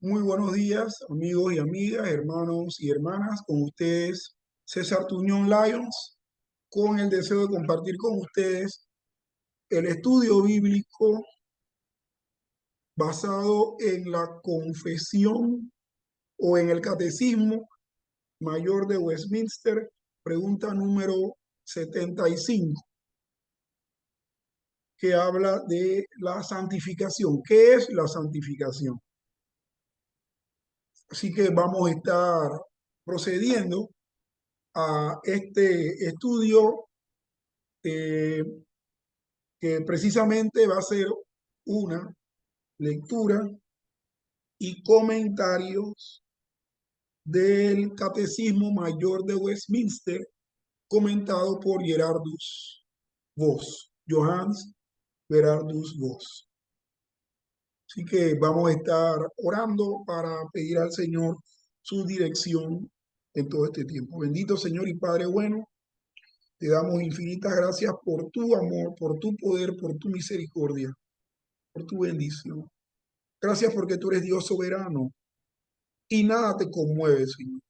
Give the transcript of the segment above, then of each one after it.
Muy buenos días, amigos y amigas, hermanos y hermanas. Con ustedes, César Tuñón Lyons, con el deseo de compartir con ustedes el estudio bíblico basado en la confesión o en el catecismo mayor de Westminster, pregunta número 75, que habla de la santificación. ¿Qué es la santificación? Así que vamos a estar procediendo a este estudio eh, que precisamente va a ser una lectura y comentarios del Catecismo Mayor de Westminster, comentado por Gerardus Voss, Johannes Gerardus Voss. Así que vamos a estar orando para pedir al Señor su dirección en todo este tiempo. Bendito Señor y Padre bueno, te damos infinitas gracias por tu amor, por tu poder, por tu misericordia, por tu bendición. Gracias porque tú eres Dios soberano y nada te conmueve, Señor.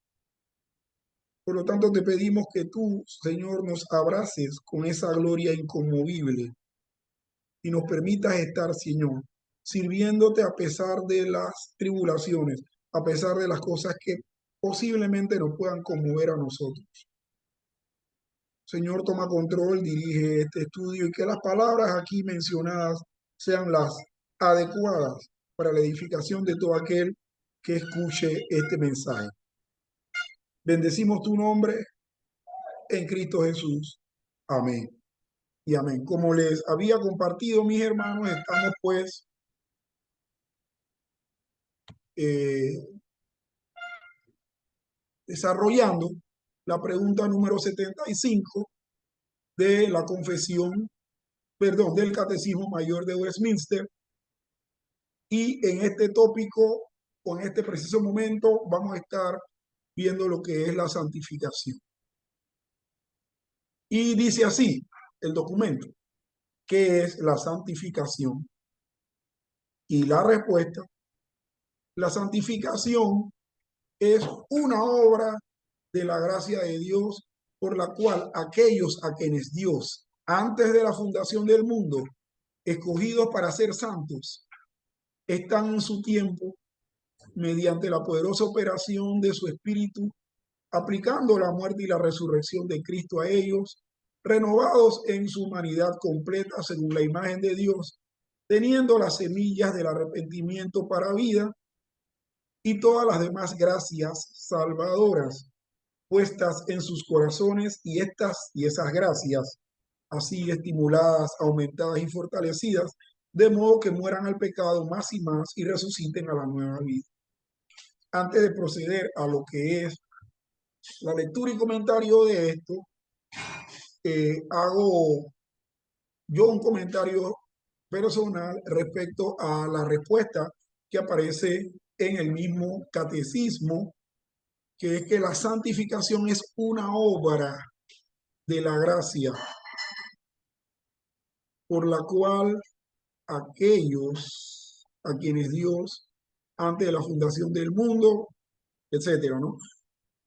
Por lo tanto, te pedimos que tú, Señor, nos abraces con esa gloria inconmovible y nos permitas estar, Señor, sirviéndote a pesar de las tribulaciones, a pesar de las cosas que posiblemente nos puedan conmover a nosotros. Señor, toma control, dirige este estudio y que las palabras aquí mencionadas sean las adecuadas para la edificación de todo aquel que escuche este mensaje. Bendecimos tu nombre en Cristo Jesús. Amén. Y amén. Como les había compartido, mis hermanos, estamos pues eh, desarrollando la pregunta número 75 de la confesión, perdón, del Catecismo Mayor de Westminster. Y en este tópico, o en este preciso momento, vamos a estar viendo lo que es la santificación. Y dice así el documento: ¿qué es la santificación? Y la respuesta: la santificación es una obra de la gracia de Dios por la cual aquellos a quienes Dios, antes de la fundación del mundo, escogidos para ser santos, están en su tiempo, mediante la poderosa operación de su Espíritu, aplicando la muerte y la resurrección de Cristo a ellos, renovados en su humanidad completa según la imagen de Dios, teniendo las semillas del arrepentimiento para vida y todas las demás gracias salvadoras puestas en sus corazones, y estas y esas gracias así estimuladas, aumentadas y fortalecidas, de modo que mueran al pecado más y más y resuciten a la nueva vida. Antes de proceder a lo que es la lectura y comentario de esto, hago yo un comentario personal respecto a la respuesta que aparece en el mismo catecismo, que es que la santificación es una obra de la gracia por la cual aquellos a quienes Dios, antes de la fundación del mundo, etcétera, ¿no?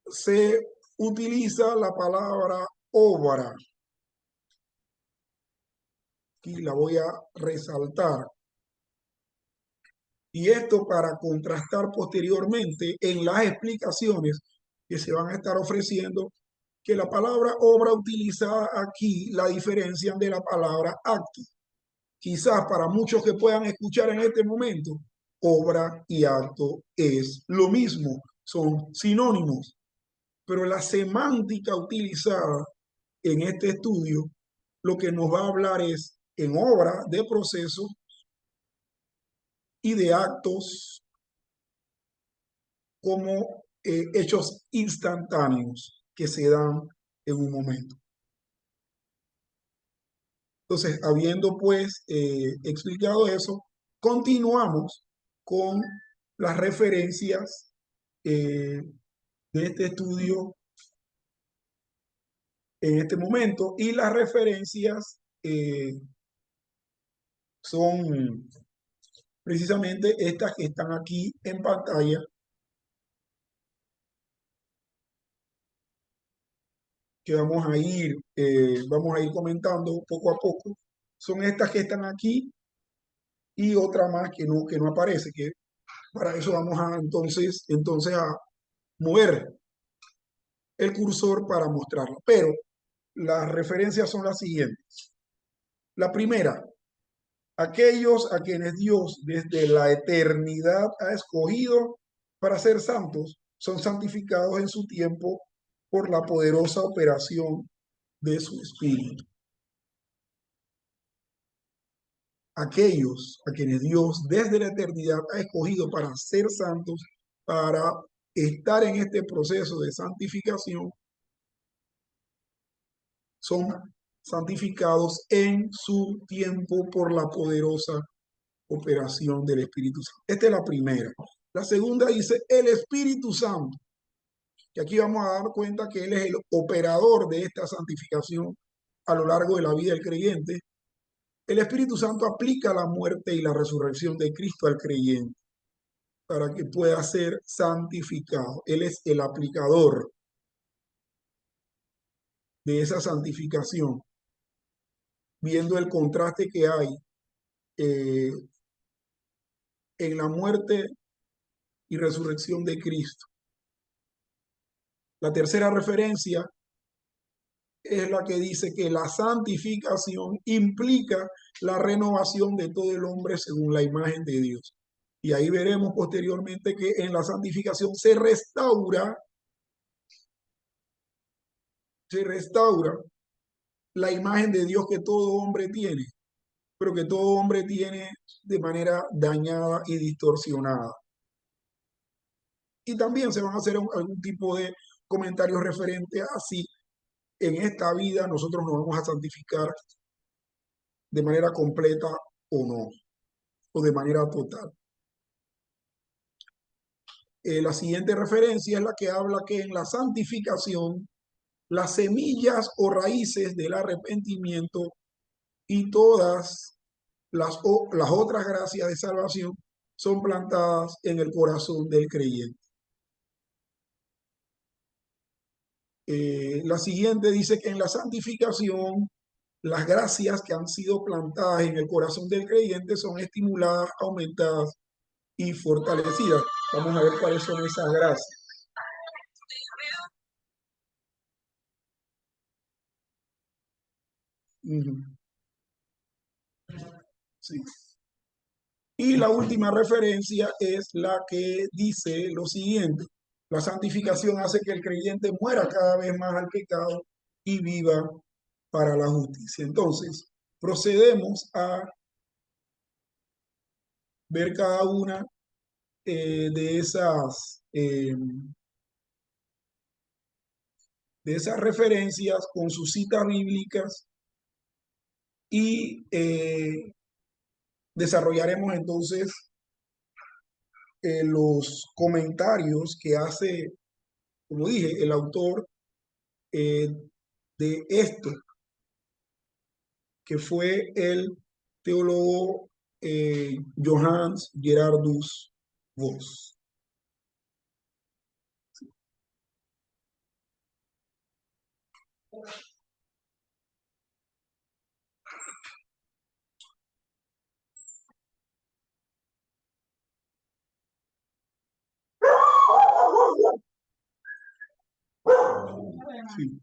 Se utiliza la palabra obra. Aquí la voy a resaltar. Y esto para contrastar posteriormente en las explicaciones que se van a estar ofreciendo, que la palabra obra utilizada aquí la diferencian de la palabra acto. Quizás para muchos que puedan escuchar en este momento, obra y acto es lo mismo, son sinónimos, pero la semántica utilizada en este estudio lo que nos va a hablar es en obra de proceso y de actos como hechos instantáneos que se dan en un momento. Entonces, habiendo pues explicado eso, continuamos con las referencias de este estudio en este momento, y las referencias son precisamente estas que están aquí en pantalla, que vamos a ir comentando poco a poco, son estas que están aquí y otra más que no aparece, que para eso vamos a entonces a mover el cursor para mostrarlo. Pero las referencias son las siguientes. La primera, aquellos a quienes Dios desde la eternidad ha escogido para ser santos, son santificados en su tiempo por la poderosa operación de su Espíritu. Aquellos a quienes Dios desde la eternidad ha escogido para ser santos, para estar en este proceso de santificación, son santificados en su tiempo por la poderosa operación del Espíritu Santo. Esta es la primera. La segunda dice el Espíritu Santo, que aquí vamos a dar cuenta que Él es el operador de esta santificación a lo largo de la vida del creyente. El Espíritu Santo aplica la muerte y la resurrección de Cristo al creyente para que pueda ser santificado. Él es el aplicador de esa santificación, viendo el contraste que hay eh, en la muerte y resurrección de Cristo. La tercera referencia es la que dice que la santificación implica la renovación de todo el hombre según la imagen de Dios. Y ahí veremos posteriormente que en la santificación se restaura la imagen de Dios que todo hombre tiene, pero que todo hombre tiene de manera dañada y distorsionada. Y también se van a hacer algún tipo de comentarios referentes a si en esta vida nosotros nos vamos a santificar de manera completa o no, o de manera total. La siguiente referencia es la que habla que en la santificación las semillas o raíces del arrepentimiento y todas las otras gracias de salvación son plantadas en el corazón del creyente. La siguiente dice que en la santificación las gracias que han sido plantadas en el corazón del creyente son estimuladas, aumentadas y fortalecidas. Vamos a ver cuáles son esas gracias. Sí. Y la última referencia es la que dice lo siguiente: la santificación hace que el creyente muera cada vez más al pecado y viva para la justicia. Entonces, procedemos a ver cada una de esas referencias con sus citas bíblicas y desarrollaremos entonces los comentarios que hace, como dije, el autor eh, de esto, que fue el teólogo Johannes Gerardus Vos. Sí.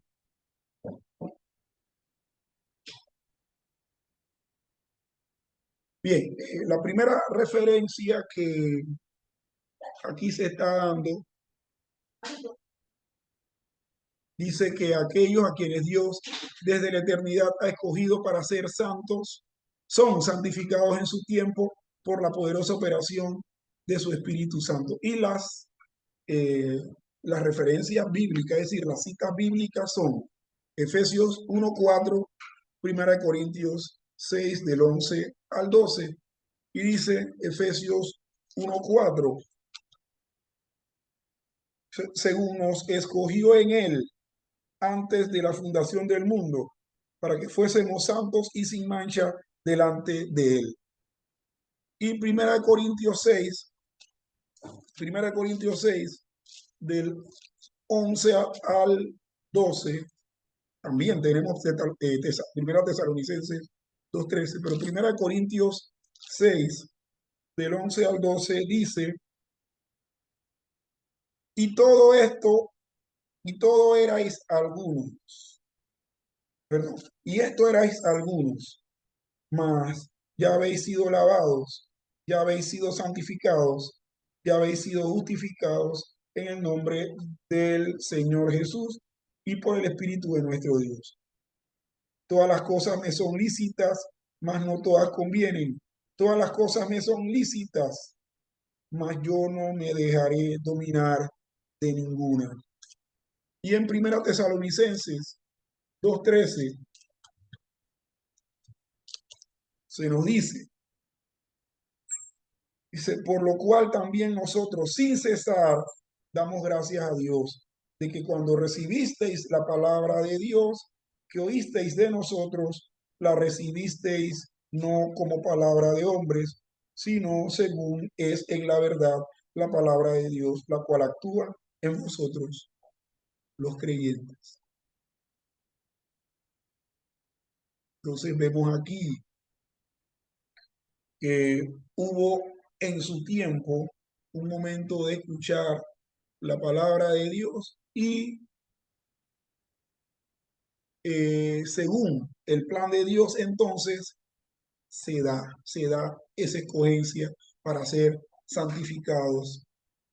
Bien, la primera referencia que aquí se está dando dice que aquellos a quienes Dios desde la eternidad ha escogido para ser santos son santificados en su tiempo por la poderosa operación de su Espíritu Santo. Y eh, las referencias bíblicas, es decir, las citas bíblicas son Efesios 1:4, 1 Corintios 6 del 11 al 12. Y dice Efesios 1:4, según nos escogió en él antes de la fundación del mundo, para que fuésemos santos y sin mancha delante de él. Y Primera de Corintios 6, del 11 al 12, también tenemos Primera Tesalonicenses 2:13, pero Primera de Corintios 6, del 11 al 12, dice, y todo esto, y todo erais algunos, perdón, y esto erais algunos, mas ya habéis sido lavados, ya habéis sido santificados, ya habéis sido justificados en el nombre del Señor Jesús y por el Espíritu de nuestro Dios. Todas las cosas me son lícitas, mas no todas convienen. Todas las cosas me son lícitas, mas yo no me dejaré dominar de ninguna. Y en Primera Tesalonicenses 2:13 se nos dice, por lo cual también nosotros sin cesar damos gracias a Dios de que cuando recibisteis la palabra de Dios que oísteis de nosotros, la recibisteis no como palabra de hombres, sino según es en la verdad la palabra de Dios, la cual actúa en vosotros los creyentes. Entonces vemos aquí que hubo en su tiempo un momento de escuchar la palabra de Dios y según el plan de Dios, entonces se da esa escogencia para ser santificados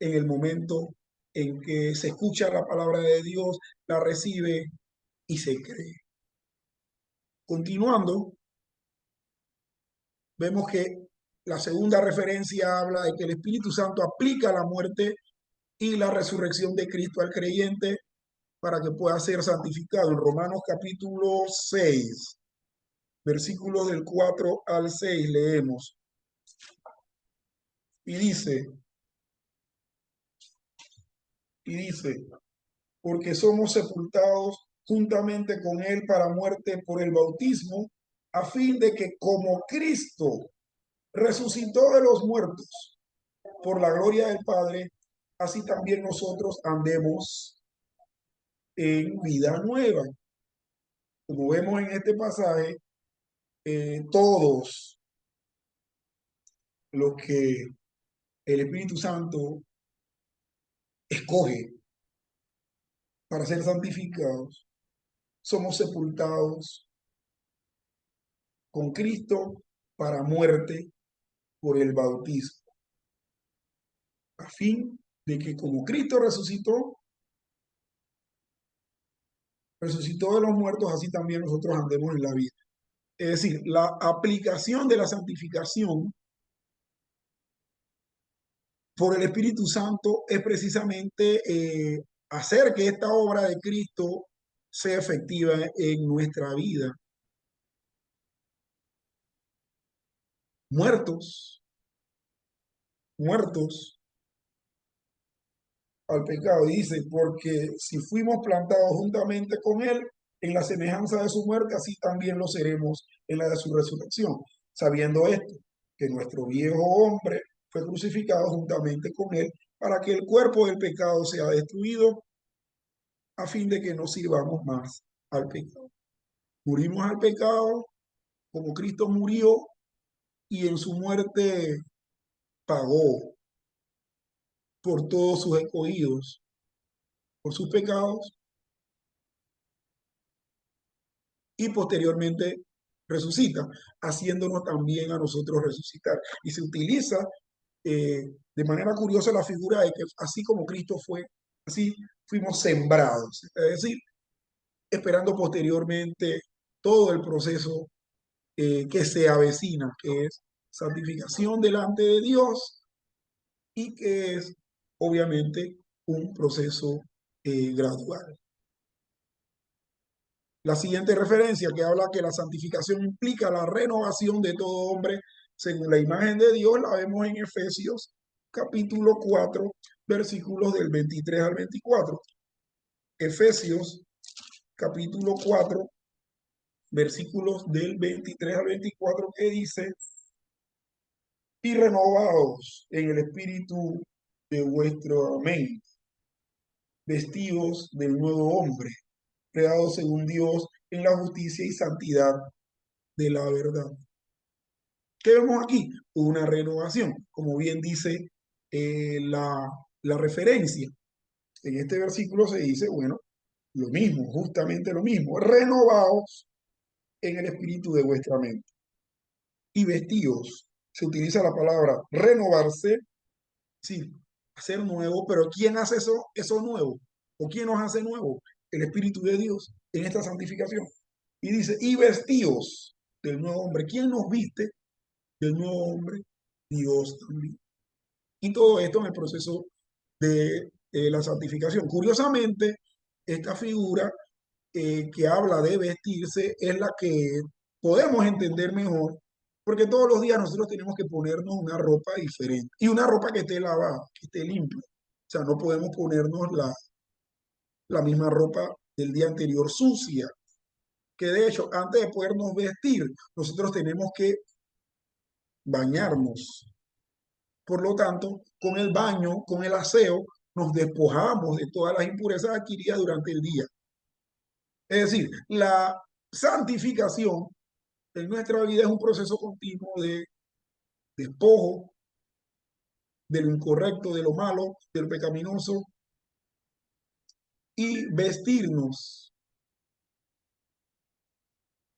en el momento en que se escucha la palabra de Dios, la recibe y se cree. Continuando, vemos que la segunda referencia habla de que el Espíritu Santo aplica la muerte y la resurrección de Cristo al creyente para que pueda ser santificado. En Romanos capítulo 6, versículos del 4 al 6 leemos. Y dice, porque somos sepultados juntamente con él para muerte por el bautismo, a fin de que como Cristo resucitó de los muertos por la gloria del Padre, así también nosotros andemos en vida nueva. Como vemos en este pasaje, todos los que el Espíritu Santo escoge para ser santificados, somos sepultados con Cristo para muerte por el bautismo, a fin de que como Cristo resucitó de los muertos, así también nosotros andemos en la vida. Es decir, la aplicación de la santificación por el Espíritu Santo es precisamente hacer que esta obra de Cristo sea efectiva en nuestra vida. Muertos, muertos al pecado. Y dice, porque si fuimos plantados juntamente con él en la semejanza de su muerte, así también lo seremos en la de su resurrección. Sabiendo esto, que nuestro viejo hombre fue crucificado juntamente con él para que el cuerpo del pecado sea destruido, a fin de que no sirvamos más al pecado. Murimos al pecado como Cristo murió y en su muerte pagó por todos sus escogidos, por sus pecados, y posteriormente resucita, haciéndonos también a nosotros resucitar. Y se utiliza de manera curiosa la figura de que así como Cristo fue, así fuimos sembrados, es decir, esperando posteriormente todo el proceso que se avecina, que es santificación delante de Dios y que es obviamente un proceso gradual. La siguiente referencia que habla que la santificación implica la renovación de todo hombre según la imagen de Dios, la vemos en Efesios capítulo 4, versículos del 23 al 24. Efesios capítulo 4, versículos del 23 al 24, que dice, y renovados en el espíritu de vuestra mente, vestidos del nuevo hombre, creado según Dios en la justicia y santidad de la verdad. ¿Qué vemos aquí? Una renovación, como bien dice la referencia. En este versículo se dice, bueno, lo mismo, justamente lo mismo, renovados en el espíritu de vuestra mente. Y vestidos, se utiliza la palabra renovarse, sí, hacer nuevo, pero ¿quién hace eso nuevo? ¿O quién nos hace nuevo? El Espíritu de Dios en esta santificación. Y dice, y vestidos del nuevo hombre. ¿Quién nos viste del nuevo hombre? Dios también. Y todo esto en el proceso de la santificación. Curiosamente, esta figura que habla de vestirse es la que podemos entender mejor, porque todos los días nosotros tenemos que ponernos una ropa diferente y una ropa que esté lavada, que esté limpia. O sea, no podemos ponernos la misma ropa del día anterior sucia, que de hecho, antes de podernos vestir, nosotros tenemos que bañarnos. Por lo tanto, con el baño, con el aseo, nos despojamos de todas las impurezas adquiridas durante el día. Es decir, la santificación en nuestra vida es un proceso continuo de despojo de lo incorrecto, de lo malo, de lo pecaminoso y vestirnos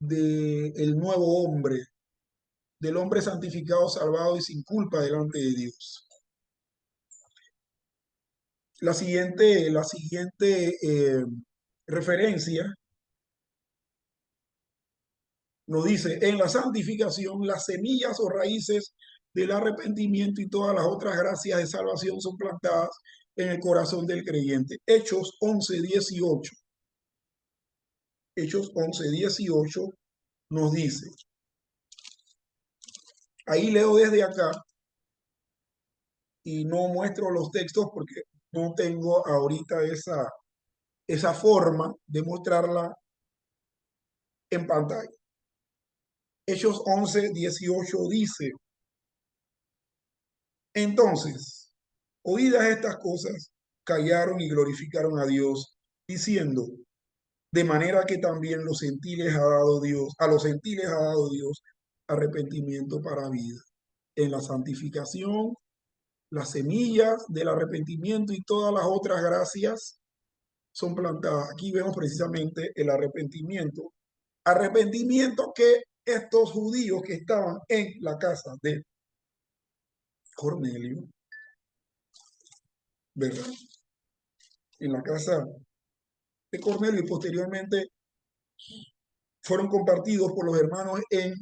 del nuevo hombre, del hombre santificado, salvado y sin culpa delante de Dios. La siguiente referencia nos dice, en la santificación las semillas o raíces del arrepentimiento y todas las otras gracias de salvación son plantadas en el corazón del creyente. Hechos 11:18. Hechos 11:18 nos dice, ahí leo desde acá y no muestro los textos porque no tengo ahorita esa forma de mostrarla en pantalla. Hechos 11:18 dice, entonces, oídas estas cosas, callaron y glorificaron a Dios, diciendo, de manera que también los gentiles ha dado Dios, a los gentiles ha dado Dios arrepentimiento para vida. En la santificación, las semillas del arrepentimiento y todas las otras gracias son plantadas. Aquí vemos precisamente el arrepentimiento. Arrepentimiento que estos judíos que estaban en la casa de Cornelio, ¿verdad? En la casa de Cornelio y posteriormente fueron compartidos por los hermanos en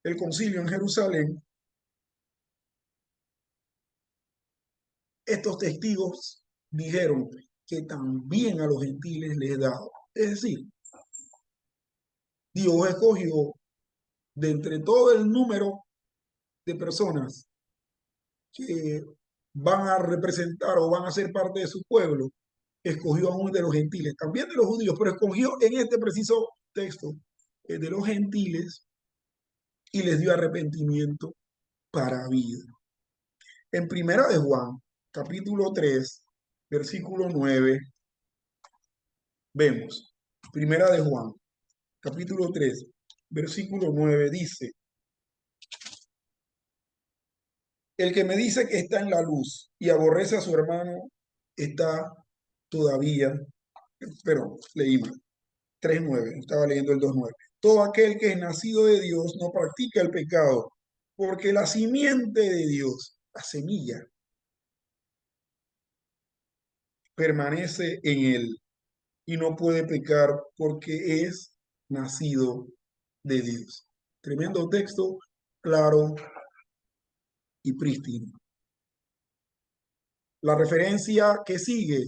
el concilio en Jerusalén. Estos testigos dijeron que también a los gentiles les daba. Es decir, Dios escogió de entre todo el número de personas que van a representar o van a ser parte de su pueblo, escogió a uno de los gentiles, también de los judíos, pero escogió en este preciso texto de los gentiles y les dio arrepentimiento para vida. En Primera de Juan, capítulo 3, versículo 9, vemos, Primera de Juan, capítulo 3, versículo 9 dice, el que me dice que está en la luz y aborrece a su hermano, está todavía, pero leí mal, 3:9, estaba leyendo el 2:9. Todo aquel que es nacido de Dios no practica el pecado, porque la simiente de Dios, la semilla, permanece en él y no puede pecar porque es nacido de Dios. Tremendo texto, claro y prístino. La referencia que sigue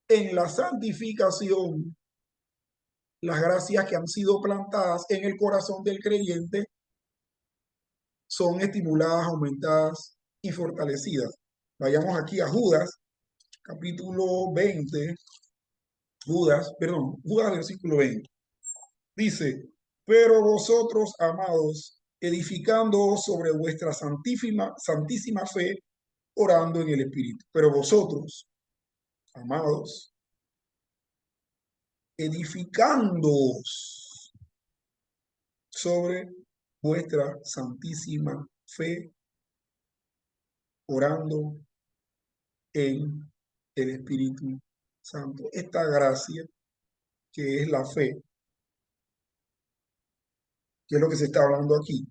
en la santificación, las gracias que han sido plantadas en el corazón del creyente son estimuladas, aumentadas y fortalecidas. Vayamos aquí a Judas, capítulo 20, Judas, versículo 20. Dice, pero vosotros, amados, edificando sobre vuestra santísima fe, orando en el Espíritu. Pero vosotros, amados, edificándoos sobre vuestra santísima fe, orando en el Espíritu Santo. Esta gracia que es la fe, que es lo que se está hablando aquí,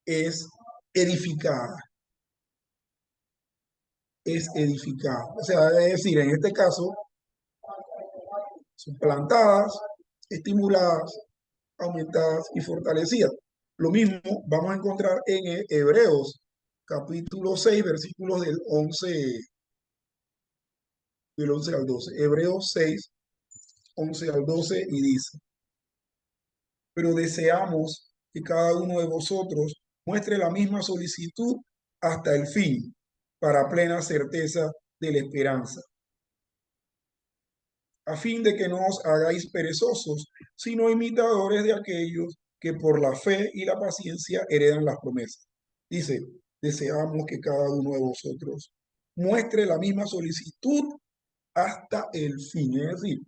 es edificada, es edificada. O sea, es decir, en este caso, son plantadas, estimuladas, aumentadas y fortalecidas. Lo mismo vamos a encontrar en Hebreos, capítulo 6, versículos del 11 al 12. Hebreos 6, 11 al 12, y dice: pero deseamos que cada uno de vosotros muestre la misma solicitud hasta el fin, para plena certeza de la esperanza, a fin de que no os hagáis perezosos, sino imitadores de aquellos que por la fe y la paciencia heredan las promesas. Dice: deseamos que cada uno de vosotros muestre la misma solicitud hasta el fin, es decir,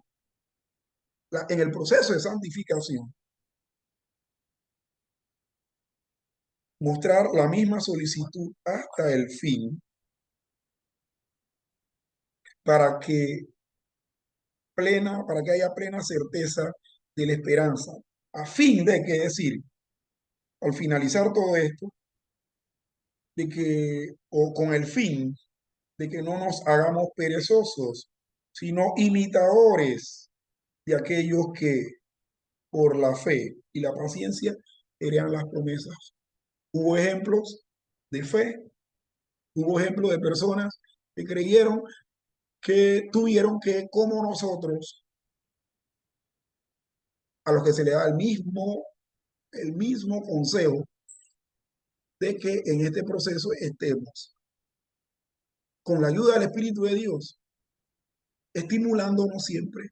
en el proceso de santificación, mostrar la misma solicitud hasta el fin, para que para que haya plena certeza de la esperanza, a fin de que, decir, al finalizar todo esto, de que, o con el fin de que no nos hagamos perezosos, sino imitadores de aquellos que por la fe y la paciencia heredan las promesas. Hubo ejemplos de fe, hubo ejemplos de personas que creyeron, que tuvieron que, como nosotros, a los que se le da el mismo consejo de que en este proceso estemos con la ayuda del Espíritu de Dios, estimulándonos siempre,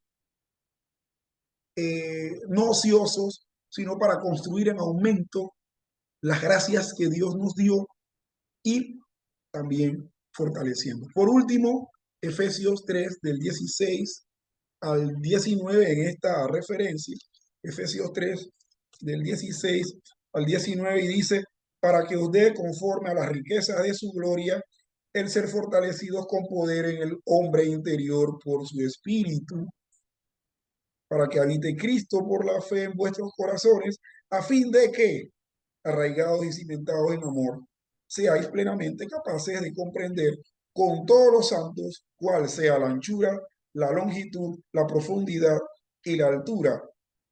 no ociosos, sino para construir en aumento las gracias que Dios nos dio, y también fortaleciendo. Por último, Efesios 3 del 16 al 19 en esta referencia, Efesios 3 del 16 al 19, y dice: para que os dé conforme a las riquezas de su gloria el ser fortalecidos con poder en el hombre interior por su espíritu, para que habite Cristo por la fe en vuestros corazones, a fin de que, arraigados y cimentados en amor, seáis plenamente capaces de comprender con todos los santos cuál sea la anchura, la longitud, la profundidad y la altura,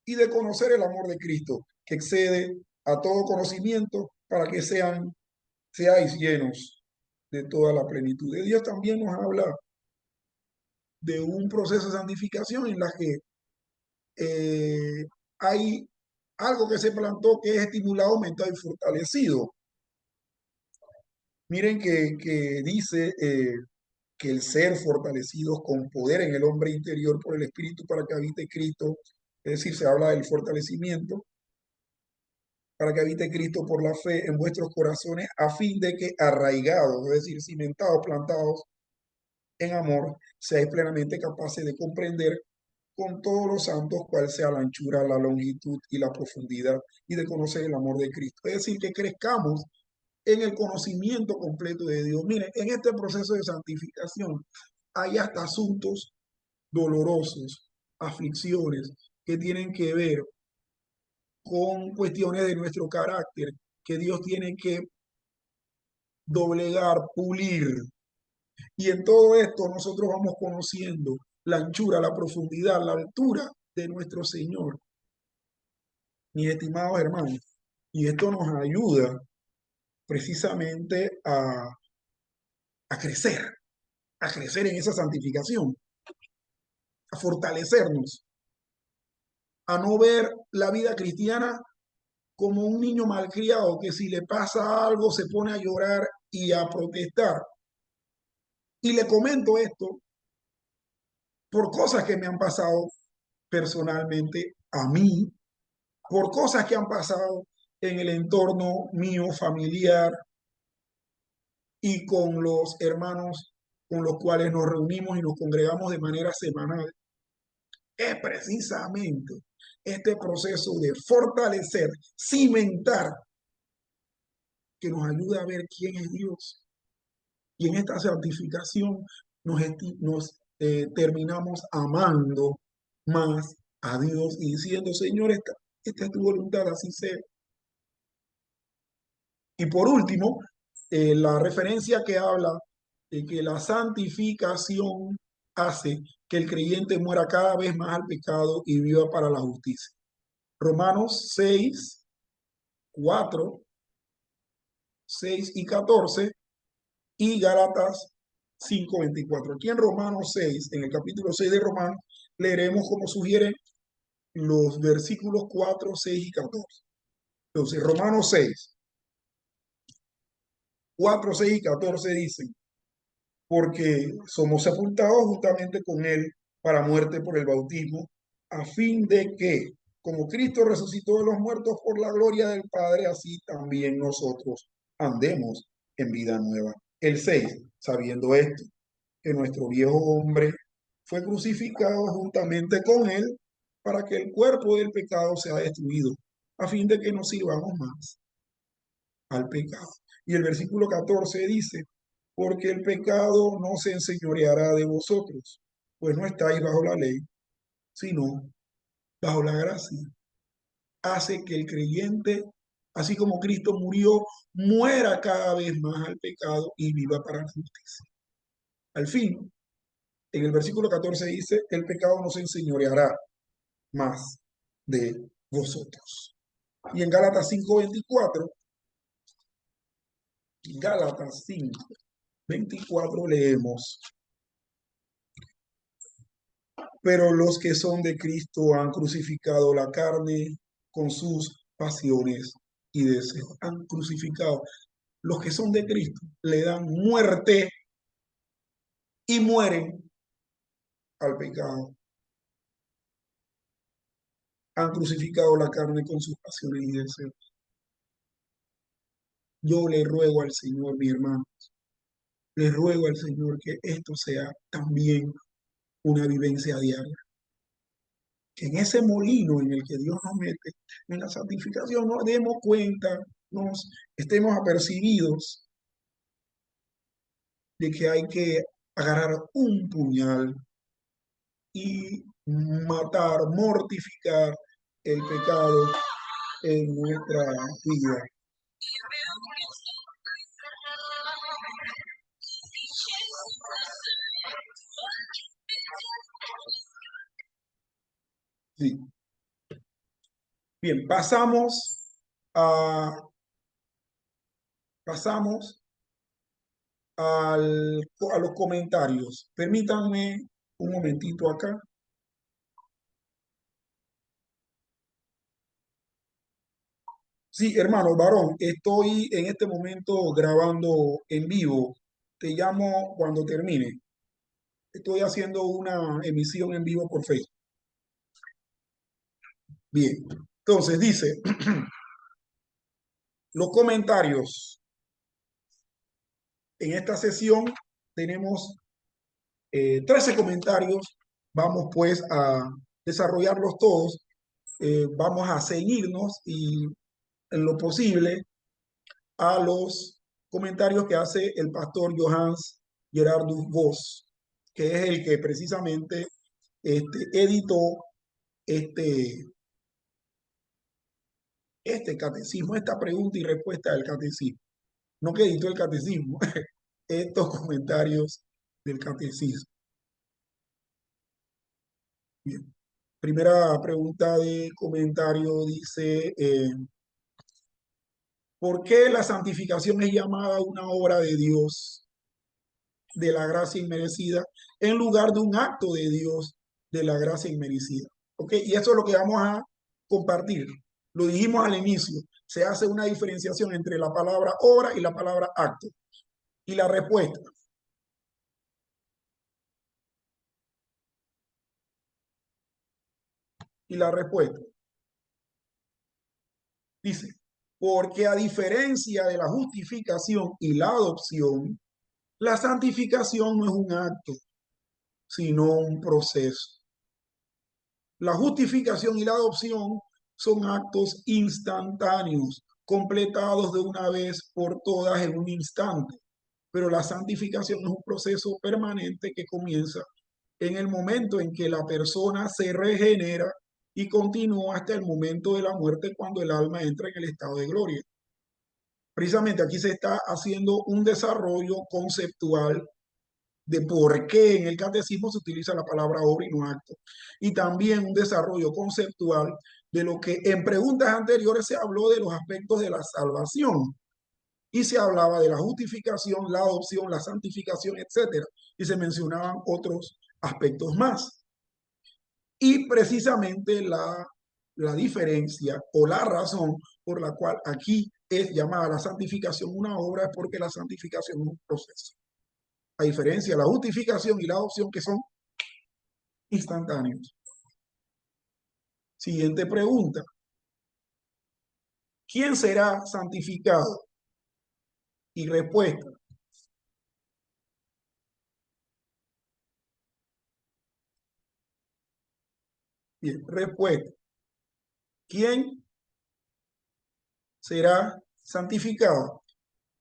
y de conocer el amor de Cristo, que excede a todo conocimiento, para que seáis llenos de toda la plenitud de Dios. También nos habla de un proceso de santificación en la que hay algo que se plantó, que es estimulado, aumentado y fortalecido. Miren que dice que el ser fortalecidos con poder en el hombre interior por el Espíritu, para que habite Cristo, es decir, se habla del fortalecimiento, para que habite Cristo por la fe en vuestros corazones, a fin de que arraigados, es decir, cimentados, plantados en amor, seáis plenamente capaces de comprender con todos los santos cuál sea la anchura, la longitud y la profundidad, y de conocer el amor de Cristo. Es decir, que crezcamos en el conocimiento completo de Dios. Miren, en este proceso de santificación hay hasta asuntos dolorosos, aflicciones que tienen que ver con cuestiones de nuestro carácter, que Dios tiene que doblegar, pulir. Y en todo esto nosotros vamos conociendo la anchura, la profundidad, la altura de nuestro Señor, mis estimados hermanos. Y esto nos ayuda precisamente a crecer, a crecer en esa santificación, a fortalecernos, a no ver la vida cristiana como un niño malcriado que si le pasa algo se pone a llorar y a protestar. Y le comento esto por cosas que me han pasado personalmente a mí por cosas que han pasado en el entorno mío familiar y con los hermanos con los cuales nos reunimos y nos congregamos de manera semanal. Es precisamente este proceso de fortalecer, cimentar, que nos ayuda a ver quién es Dios. Y en esta santificación nos terminamos amando más a Dios y diciendo, Señor, esta es tu voluntad, así sea. Y por último, la referencia que habla de que la santificación hace que el creyente muera cada vez más al pecado y viva para la justicia. Romanos 6, 4, 6 y 14 y Gálatas 5, 24. Aquí en Romanos 6, en el capítulo 6 de Romanos, leeremos como sugieren los versículos 4, 6 y 14. Entonces, Romanos 6, 4, 6 y 14 dicen, porque somos sepultados juntamente con él para muerte por el bautismo, a fin de que, como Cristo resucitó de los muertos por la gloria del Padre, así también nosotros andemos en vida nueva. El 6, sabiendo esto, que nuestro viejo hombre fue crucificado juntamente con él para que el cuerpo del pecado sea destruido, a fin de que no sirvamos más al pecado. Y el versículo 14 dice, porque el pecado no se enseñoreará de vosotros, pues no estáis bajo la ley, sino bajo la gracia. Hace que el creyente, así como Cristo murió, muera cada vez más al pecado y viva para la justicia. Al fin, en el versículo 14 dice, el pecado no se enseñoreará más de vosotros. Y en Gálatas 5:24, Gálatas 5:24 leemos, pero los que son de Cristo han crucificado la carne con sus pasiones y deseos. Han crucificado. Los que son de Cristo le dan muerte y mueren al pecado. Han crucificado la carne con sus pasiones y deseos. Yo le ruego al Señor, mi hermano, le ruego al Señor que esto sea también una vivencia diaria. Que en ese molino en el que Dios nos mete, en la santificación, nos demos cuenta, nos estemos apercibidos de que hay que agarrar un puñal y matar, mortificar el pecado en nuestra vida. Sí. Bien, pasamos a los comentarios. Permítanme un momentito acá. Sí, hermano, varón, estoy en este momento grabando en vivo. Te llamo cuando termine. Estoy haciendo una emisión en vivo por Facebook. Bien, entonces dice, los comentarios. En esta sesión tenemos 13 comentarios. Vamos pues a desarrollarlos todos. Vamos a seguirnos y en lo posible a los comentarios que hace el pastor Johannes Gerardus Voss, que es el que precisamente editó este, este catecismo, esta pregunta y respuesta del catecismo. No que editó el catecismo, estos comentarios del catecismo. Bien. Primera pregunta de comentario dice, ¿por qué la santificación es llamada una obra de Dios, de la gracia inmerecida, en lugar de un acto de Dios de la gracia inmerecida? ¿Ok? Y eso es lo que vamos a compartir. Lo dijimos al inicio, se hace una diferenciación entre la palabra obra y la palabra acto. Y la respuesta, Y la respuesta dice, porque a diferencia de la justificación y la adopción, la santificación no es un acto, sino un proceso. La justificación y la adopción son actos instantáneos, completados de una vez por todas en un instante. Pero la santificación es un proceso permanente que comienza en el momento en que la persona se regenera y continúa hasta el momento de la muerte cuando el alma entra en el estado de gloria. Precisamente aquí se está haciendo un desarrollo conceptual de por qué en el catecismo se utiliza la palabra obra y no acto. Y también un desarrollo conceptual de lo que en preguntas anteriores se habló de los aspectos de la salvación. Y se hablaba de la justificación, la adopción, la santificación, etcétera. Y se mencionaban otros aspectos más. Y precisamente la diferencia o la razón por la cual aquí es llamada la santificación una obra es porque la santificación es un proceso. A diferencia de la justificación y la adopción que son instantáneos. Siguiente pregunta. ¿Quién será santificado? Y respuesta. Bien, respuesta. ¿Quién será santificado?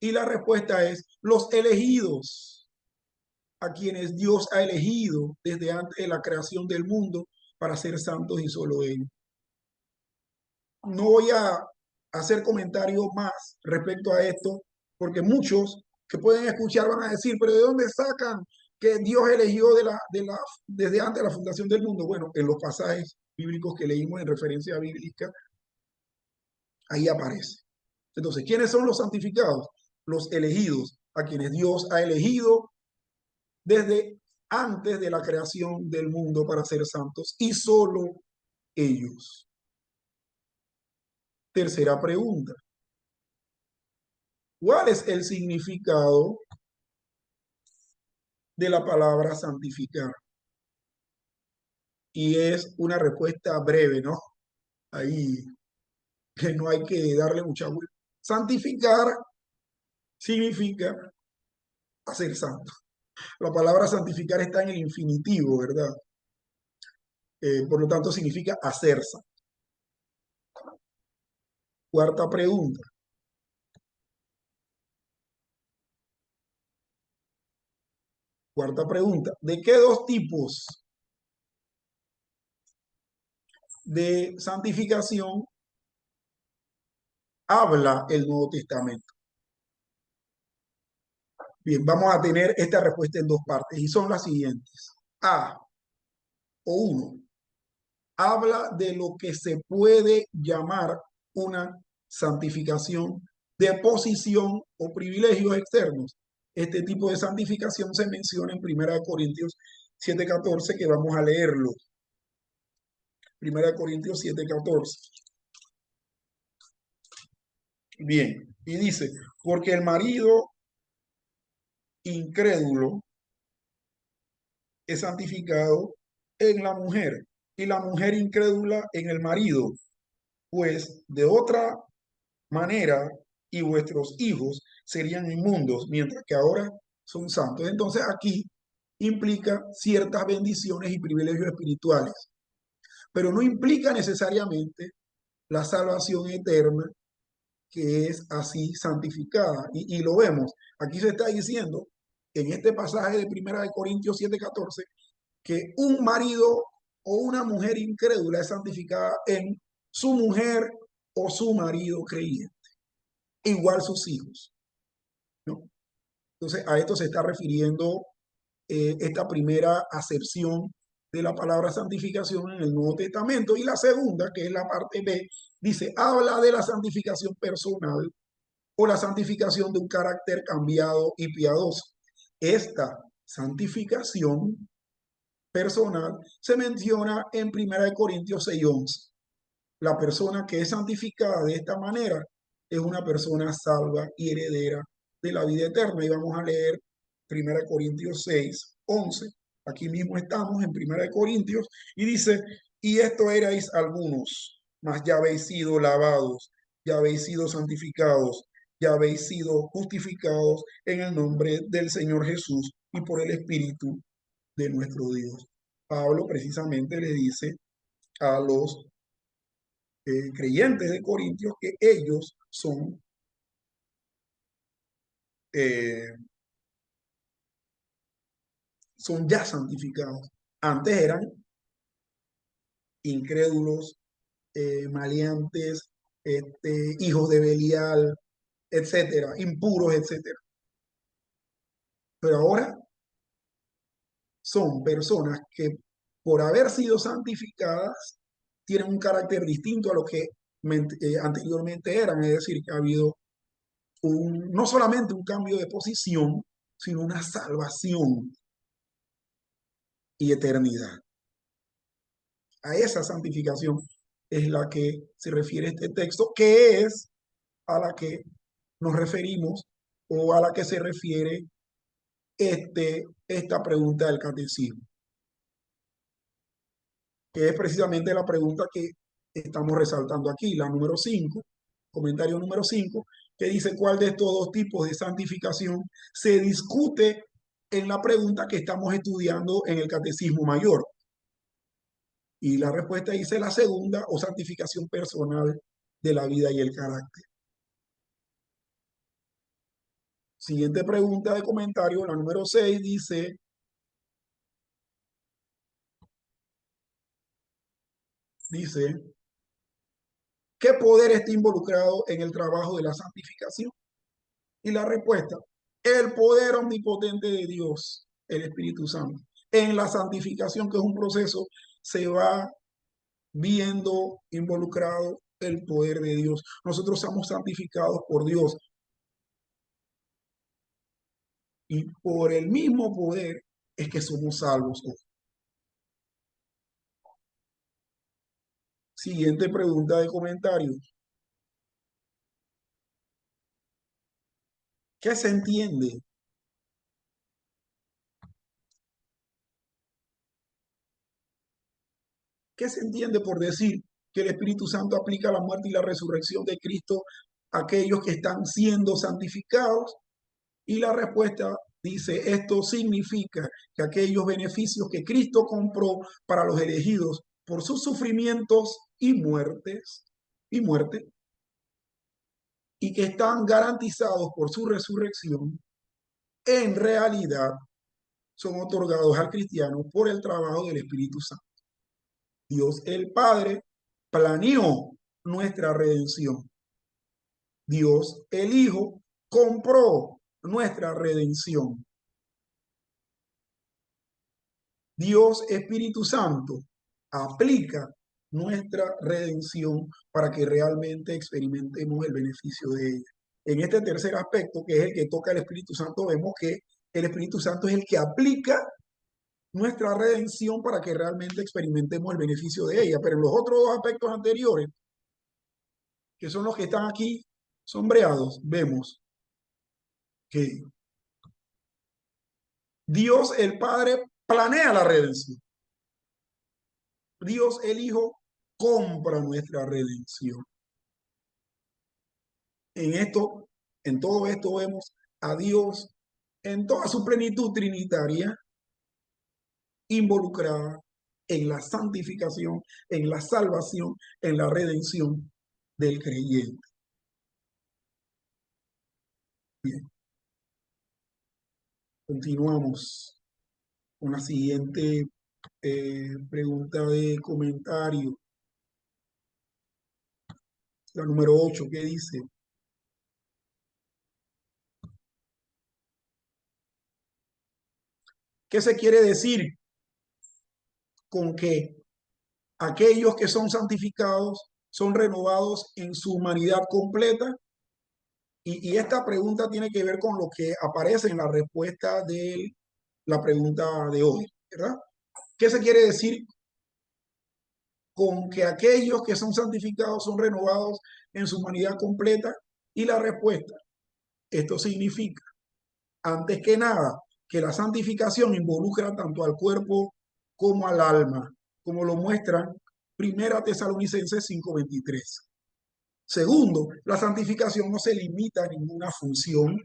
Y la respuesta es los elegidos, a quienes Dios ha elegido desde antes de la creación del mundo para ser santos y solo ellos. No voy a hacer comentarios más respecto a esto, porque muchos que pueden escuchar van a decir, pero ¿de dónde sacan que Dios eligió desde antes de la fundación del mundo? Bueno, en los pasajes bíblicos que leímos en referencia bíblica, ahí aparece. Entonces, ¿quiénes son los santificados? Los elegidos, a quienes Dios ha elegido desde antes de la creación del mundo para ser santos y solo ellos. Tercera pregunta. ¿Cuál es el significado de la palabra santificar? Y es una respuesta breve, ¿no? Ahí que no hay que darle mucha vuelta. Santificar significa hacer santo. La palabra santificar está en el infinitivo, ¿verdad? Por lo tanto, significa hacer santo. Cuarta pregunta. Cuarta pregunta. ¿De qué dos tipos de santificación habla el Nuevo Testamento? Bien, vamos a tener esta respuesta en dos partes y son las siguientes. A o 1. Habla de lo que se puede llamar una santificación de posición o privilegios externos. Este tipo de santificación se menciona en 1 Corintios 7:14, que vamos a leerlo. 1 Corintios 7:14. Bien, y dice, porque el marido incrédulo es santificado en la mujer y la mujer incrédula en el marido, pues de otra manera y vuestros hijos serían inmundos, mientras que ahora son santos. Entonces aquí implica ciertas bendiciones y privilegios espirituales, pero no implica necesariamente la salvación eterna que es así santificada. Y lo vemos, aquí se está diciendo en este pasaje de 1 Corintios 7:14 que un marido o una mujer incrédula es santificada en su mujer o su marido creyente, igual sus hijos, ¿no? Entonces a esto se está refiriendo esta primera acepción de la palabra santificación en el Nuevo Testamento. Y la segunda, que es la parte B, dice, habla de la santificación personal o la santificación de un carácter cambiado y piadoso. Esta santificación personal se menciona en 1 Corintios 6:11. La persona que es santificada de esta manera es una persona salva y heredera de la vida eterna. Y vamos a leer 1 Corintios 6:11. Aquí mismo estamos en 1 Corintios y dice, Y esto erais algunos, mas ya habéis sido lavados, ya habéis sido santificados, ya habéis sido justificados en el nombre del Señor Jesús y por el Espíritu de nuestro Dios. Pablo precisamente le dice a los creyentes de Corintios que ellos eh, son ya santificados. Antes eran incrédulos, maleantes, hijos de Belial, etcétera, impuros, etcétera. Pero ahora son personas que por haber sido santificadas tienen un carácter distinto a lo que anteriormente eran, es decir, que ha habido no solamente un cambio de posición, sino una salvación y eternidad. A esa santificación es la que se refiere este texto, que es a la que nos referimos o a la que se refiere esta pregunta del catecismo, que es precisamente la pregunta que estamos resaltando aquí, la número 5, comentario número 5, que dice cuál de estos dos tipos de santificación se discute en la pregunta que estamos estudiando en el catecismo mayor. Y la respuesta dice la segunda, o santificación personal de la vida y el carácter. Siguiente pregunta de comentario, la número 6, dice, ¿qué poder está involucrado en el trabajo de la santificación? Y la respuesta, el poder omnipotente de Dios, el Espíritu Santo. En la santificación, que es un proceso, se va viendo involucrado el poder de Dios. Nosotros somos santificados por Dios y por el mismo poder es que somos salvos. Siguiente pregunta de comentario. ¿Qué se entiende? ¿Qué se entiende por decir que el Espíritu Santo aplica la muerte y la resurrección de Cristo a aquellos que están siendo santificados? Y la respuesta dice, esto significa que aquellos beneficios que Cristo compró para los elegidos por sus sufrimientos y muerte, y que están garantizados por su resurrección, en realidad son otorgados al cristiano por el trabajo del Espíritu Santo. Dios el Padre planeó nuestra redención. Dios el Hijo compró nuestra redención. Dios Espíritu Santo aplica nuestra redención para que realmente experimentemos el beneficio de ella. En este tercer aspecto, que es el que toca el Espíritu Santo, vemos que el Espíritu Santo es el que aplica nuestra redención para que realmente experimentemos el beneficio de ella. Pero en los otros dos aspectos anteriores, que son los que están aquí sombreados, vemos que Dios el Padre planea la redención. Dios el Hijo compra nuestra redención. En todo esto vemos a Dios en toda su plenitud trinitaria involucrada en la santificación, en la salvación, en la redención del creyente. Bien, continuamos con la siguiente pregunta de comentario, la número 8, que dice, ¿qué se quiere decir con que aquellos que son santificados son renovados en su humanidad completa? Y esta pregunta tiene que ver con lo que aparece en la respuesta de la pregunta de hoy, ¿verdad? ¿Qué se quiere decir con que aquellos que son santificados son renovados en su humanidad completa? Y la respuesta, esto significa, antes que nada, que la santificación involucra tanto al cuerpo como al alma, como lo muestran Primera Tesalonicenses 5:23. Segundo, la santificación no se limita a ninguna función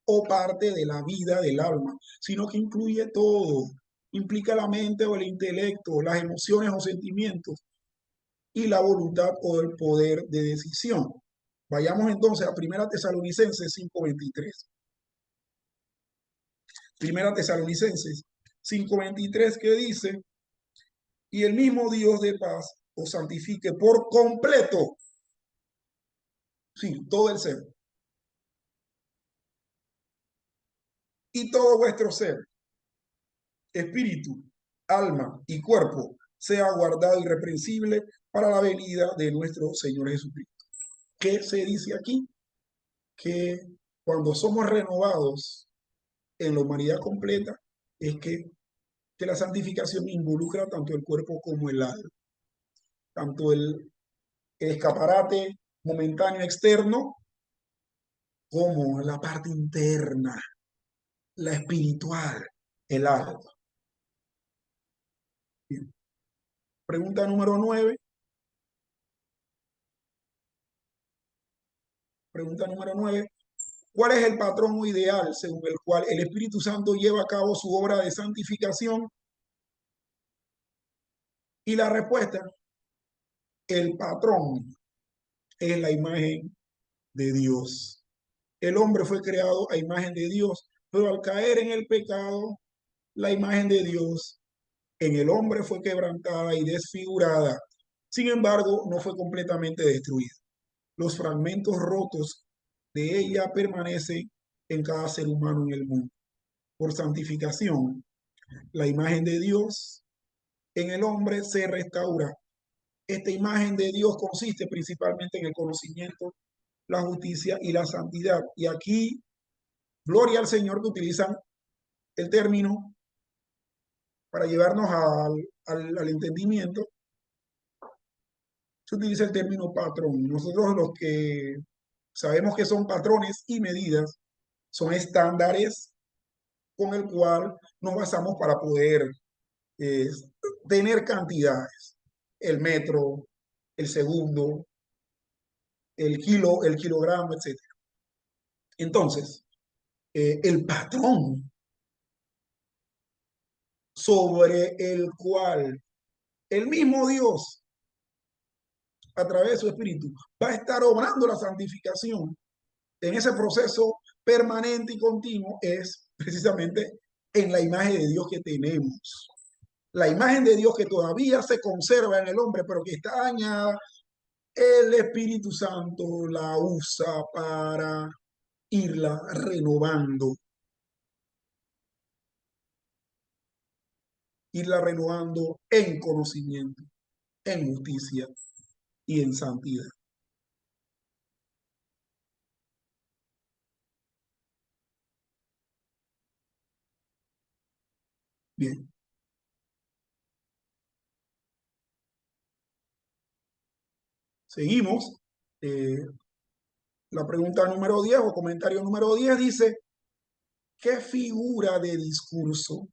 o parte de la vida del alma, sino que incluye todo. Implica la mente o el intelecto, las emociones o sentimientos y la voluntad o el poder de decisión. Vayamos entonces a Primera Tesalonicenses 5:23. Primera Tesalonicenses 5:23 que dice, y el mismo Dios de paz os santifique por completo, sí, todo el ser, y todo vuestro ser, espíritu, alma y cuerpo, sea guardado irreprensible para la venida de nuestro Señor Jesucristo. ¿Qué se dice aquí? Que cuando somos renovados en la humanidad completa, es que la santificación involucra tanto el cuerpo como el alma, tanto el escaparate momentáneo externo como la parte interna, la espiritual, el alma. Bien. Pregunta número 9. Pregunta número 9. ¿Cuál es el patrón ideal según el cual el Espíritu Santo lleva a cabo su obra de santificación? Y la respuesta, el patrón es la imagen de Dios. El hombre fue creado a imagen de Dios, pero al caer en el pecado, la imagen de Dios en el hombre fue quebrantada y desfigurada. Sin embargo, no fue completamente destruida. Los fragmentos rotos de ella permanecen en cada ser humano en el mundo. Por santificación, la imagen de Dios en el hombre se restaura. Esta imagen de Dios consiste principalmente en el conocimiento, la justicia y la santidad. Y aquí, gloria al Señor que utilizan el término para llevarnos al entendimiento. Se utiliza el término patrón. Nosotros los que sabemos que son patrones y medidas, son estándares con el cual nos basamos para poder eh, tener cantidades. El metro, el segundo, el kilo, el kilogramo, etcétera. Entonces, el patrón sobre el cual el mismo Dios, a través de su espíritu, va a estar obrando la santificación en ese proceso permanente y continuo, es precisamente en la imagen de Dios que tenemos. La imagen de Dios que todavía se conserva en el hombre, pero que está dañada, el Espíritu Santo la usa para irla renovando en conocimiento, en justicia y en santidad. Bien, seguimos. Eh, la pregunta número 10 o comentario número 10 dice, ¿qué figura de discurso,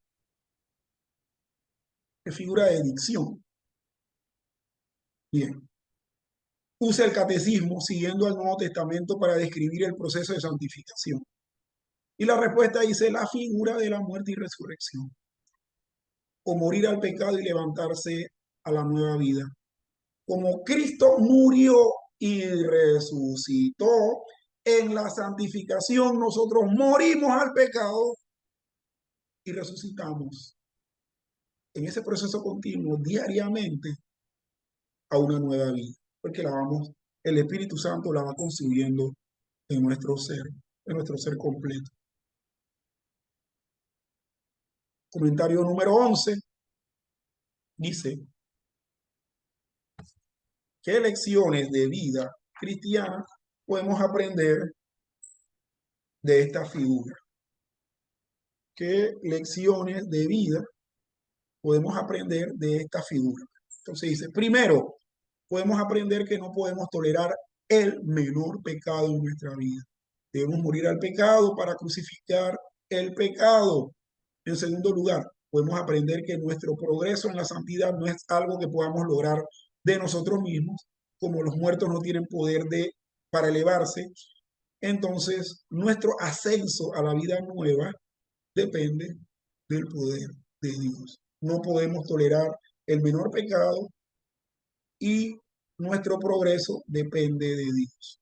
qué figura de dicción? Bien, usa el catecismo siguiendo al Nuevo Testamento para describir el proceso de santificación. Y la respuesta dice la figura de la muerte y resurrección, o morir al pecado y levantarse a la nueva vida. Como Cristo murió y resucitó, en la santificación nosotros morimos al pecado y resucitamos en ese proceso continuo diariamente a una nueva vida, porque el Espíritu Santo la va construyendo en nuestro ser completo. Comentario número 11 dice, ¿qué lecciones de vida cristiana podemos aprender de esta figura? ¿Qué lecciones de vida podemos aprender de esta figura? Entonces dice, primero, podemos aprender que no podemos tolerar el menor pecado en nuestra vida. Debemos morir al pecado para crucificar el pecado. En segundo lugar, podemos aprender que nuestro progreso en la santidad no es algo que podamos lograr de nosotros mismos, como los muertos no tienen poder para elevarse, entonces nuestro ascenso a la vida nueva depende del poder de Dios. No podemos tolerar el menor pecado y nuestro progreso depende de Dios.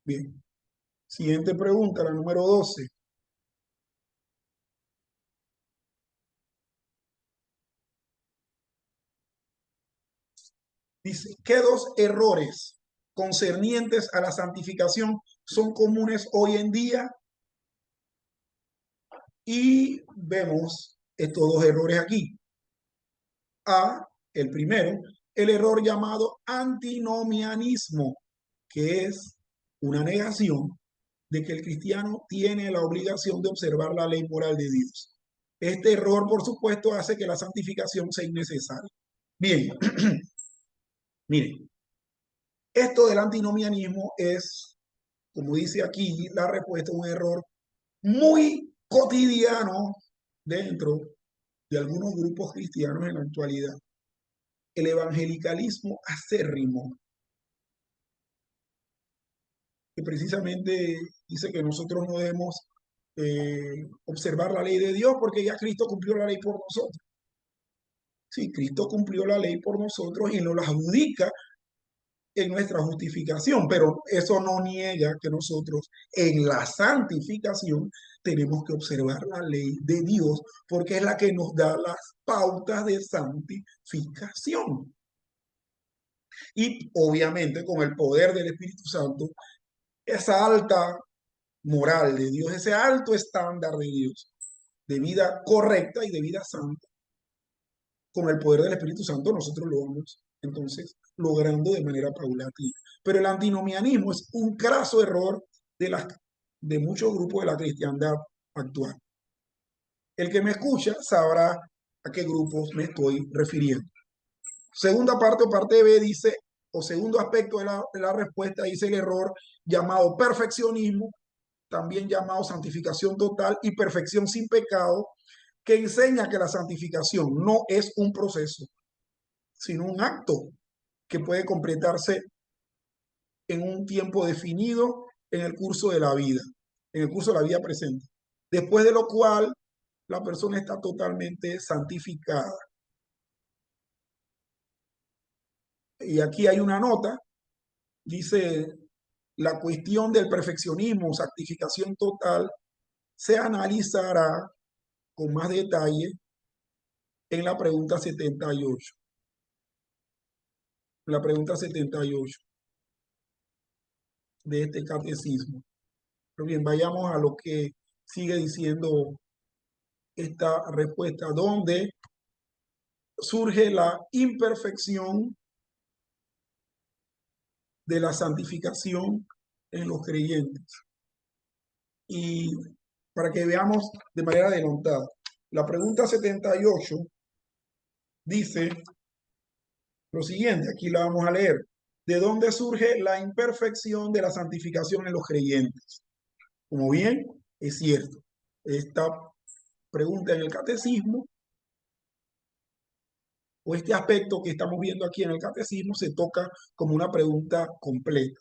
Bien. Siguiente pregunta, la número 12. Dice, ¿qué dos errores concernientes a la santificación son comunes hoy en día? Y vemos estos dos errores aquí. A, el primero, el error llamado antinomianismo, que es una negación de que el cristiano tiene la obligación de observar la ley moral de Dios. Este error, por supuesto, hace que la santificación sea innecesaria. Bien, miren, esto del antinomianismo es, como dice aquí la respuesta, un error muy cotidiano dentro de algunos grupos cristianos en la actualidad. El evangelicalismo acérrimo, que precisamente dice que nosotros no debemos observar la ley de Dios porque ya Cristo cumplió la ley por nosotros. Sí, Cristo cumplió la ley por nosotros y nos la adjudica en nuestra justificación, pero eso no niega que nosotros en la santificación tenemos que observar la ley de Dios porque es la que nos da las pautas de santificación. Y obviamente con el poder del Espíritu Santo, esa alta moral de Dios, ese alto estándar de Dios, de vida correcta y de vida santa, con el poder del Espíritu Santo nosotros lo vamos entonces logrando de manera paulatina. Pero el antinomianismo es un craso error de muchos grupos de la cristiandad actual. El que me escucha sabrá a qué grupos me estoy refiriendo. Segunda parte o parte B dice, o segundo aspecto de la respuesta dice el error llamado perfeccionismo, también llamado santificación total y perfección sin pecado, que enseña que la santificación no es un proceso, sino un acto que puede completarse en un tiempo definido en el curso de la vida, en el curso de la vida presente, después de lo cual la persona está totalmente santificada. Y aquí hay una nota, dice, la cuestión del perfeccionismo, santificación total, se analizará con más detalle en la pregunta 78. La pregunta 78 de este catecismo. Pero bien, vayamos a lo que sigue diciendo esta respuesta, donde surge la imperfección de la santificación en los creyentes. Y para que veamos de manera adelantada, la pregunta 78 dice lo siguiente, aquí la vamos a leer. ¿De dónde surge la imperfección de la santificación en los creyentes? Como bien, es cierto, esta pregunta en el catecismo o este aspecto que estamos viendo aquí en el catecismo se toca como una pregunta completa.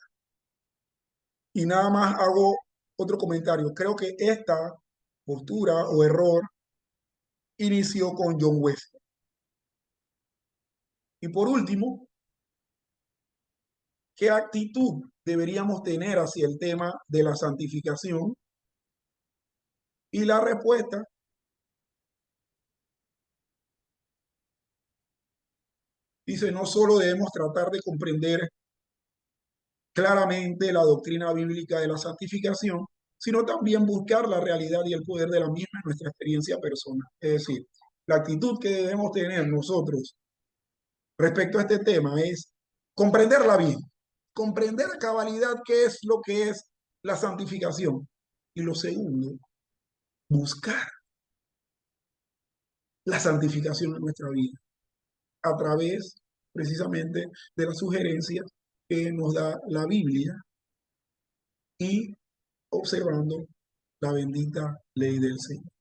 Y nada más hago otro comentario. Creo que esta postura o error inició con John Wesley. Y por último, ¿qué actitud deberíamos tener hacia el tema de la santificación? Y la respuesta dice, no solo debemos tratar de comprender claramente la doctrina bíblica de la santificación, sino también buscar la realidad y el poder de la misma en nuestra experiencia personal. Es decir, la actitud que debemos tener nosotros respecto a este tema es comprenderla bien, comprender a cabalidad qué es lo que es la santificación. Y lo segundo, buscar la santificación en nuestra vida a través precisamente de las sugerencias que nos da la Biblia y observando la bendita ley del Señor.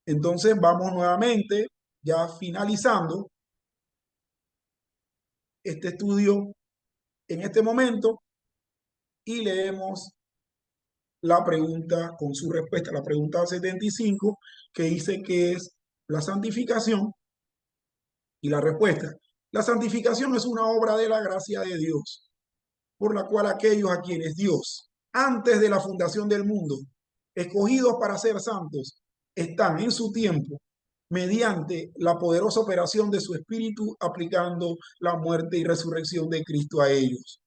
Entonces vamos nuevamente, ya finalizando este estudio en este momento, y leemos la pregunta con su respuesta, la pregunta 75, que dice que es la santificación, y la respuesta: la santificación es una obra de la gracia de Dios, por la cual aquellos a quienes Dios, antes de la fundación del mundo, escogidos para ser santos, están en su tiempo, mediante la poderosa operación de su Espíritu, aplicando la muerte y resurrección de Cristo a ellos,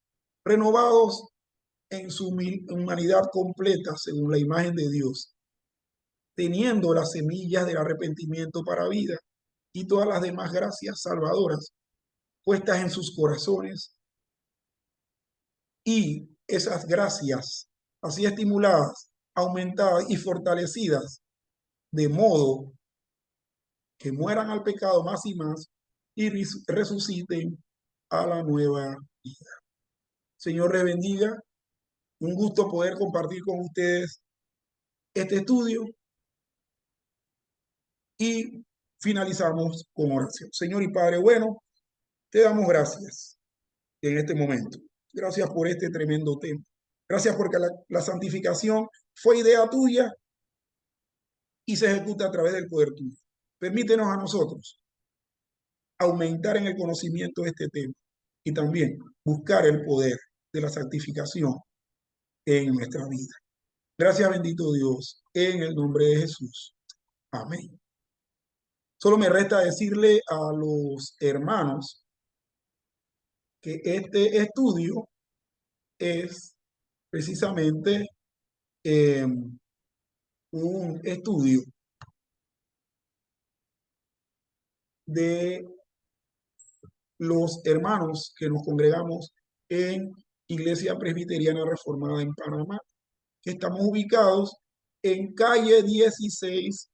renovados en su humanidad completa según la imagen de Dios, teniendo las semillas del arrepentimiento para vida y todas las demás gracias salvadoras puestas en sus corazones, y esas gracias así estimuladas, aumentadas y fortalecidas, de modo que mueran al pecado más y más y resuciten a la nueva vida. Señor les bendiga. Un gusto poder compartir con ustedes este estudio, y finalizamos con oración. Señor y Padre bueno, te damos gracias en este momento. Gracias por este tremendo tema. Gracias porque la santificación fue idea tuya y se ejecuta a través del poder tuyo. Permítenos a nosotros aumentar en el conocimiento de este tema y también buscar el poder de la santificación en nuestra vida. Gracias, bendito Dios, en el nombre de Jesús. Amén. Solo me resta decirle a los hermanos que este estudio es precisamente un estudio de los hermanos que nos congregamos en Iglesia Presbiteriana Reformada en Panamá, que estamos ubicados en calle 16,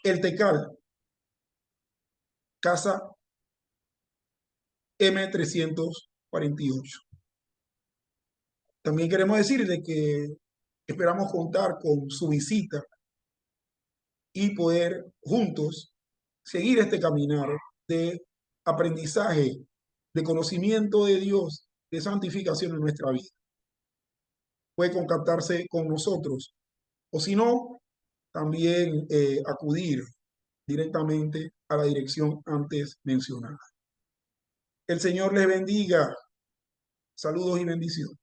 El Tecal, casa M348. También queremos decirle que esperamos contar con su visita y poder juntos seguir este caminar de aprendizaje, de conocimiento de Dios, de santificación en nuestra vida. Puede contactarse con nosotros, o si no, también acudir directamente a la dirección antes mencionada. El Señor les bendiga. Saludos y bendiciones.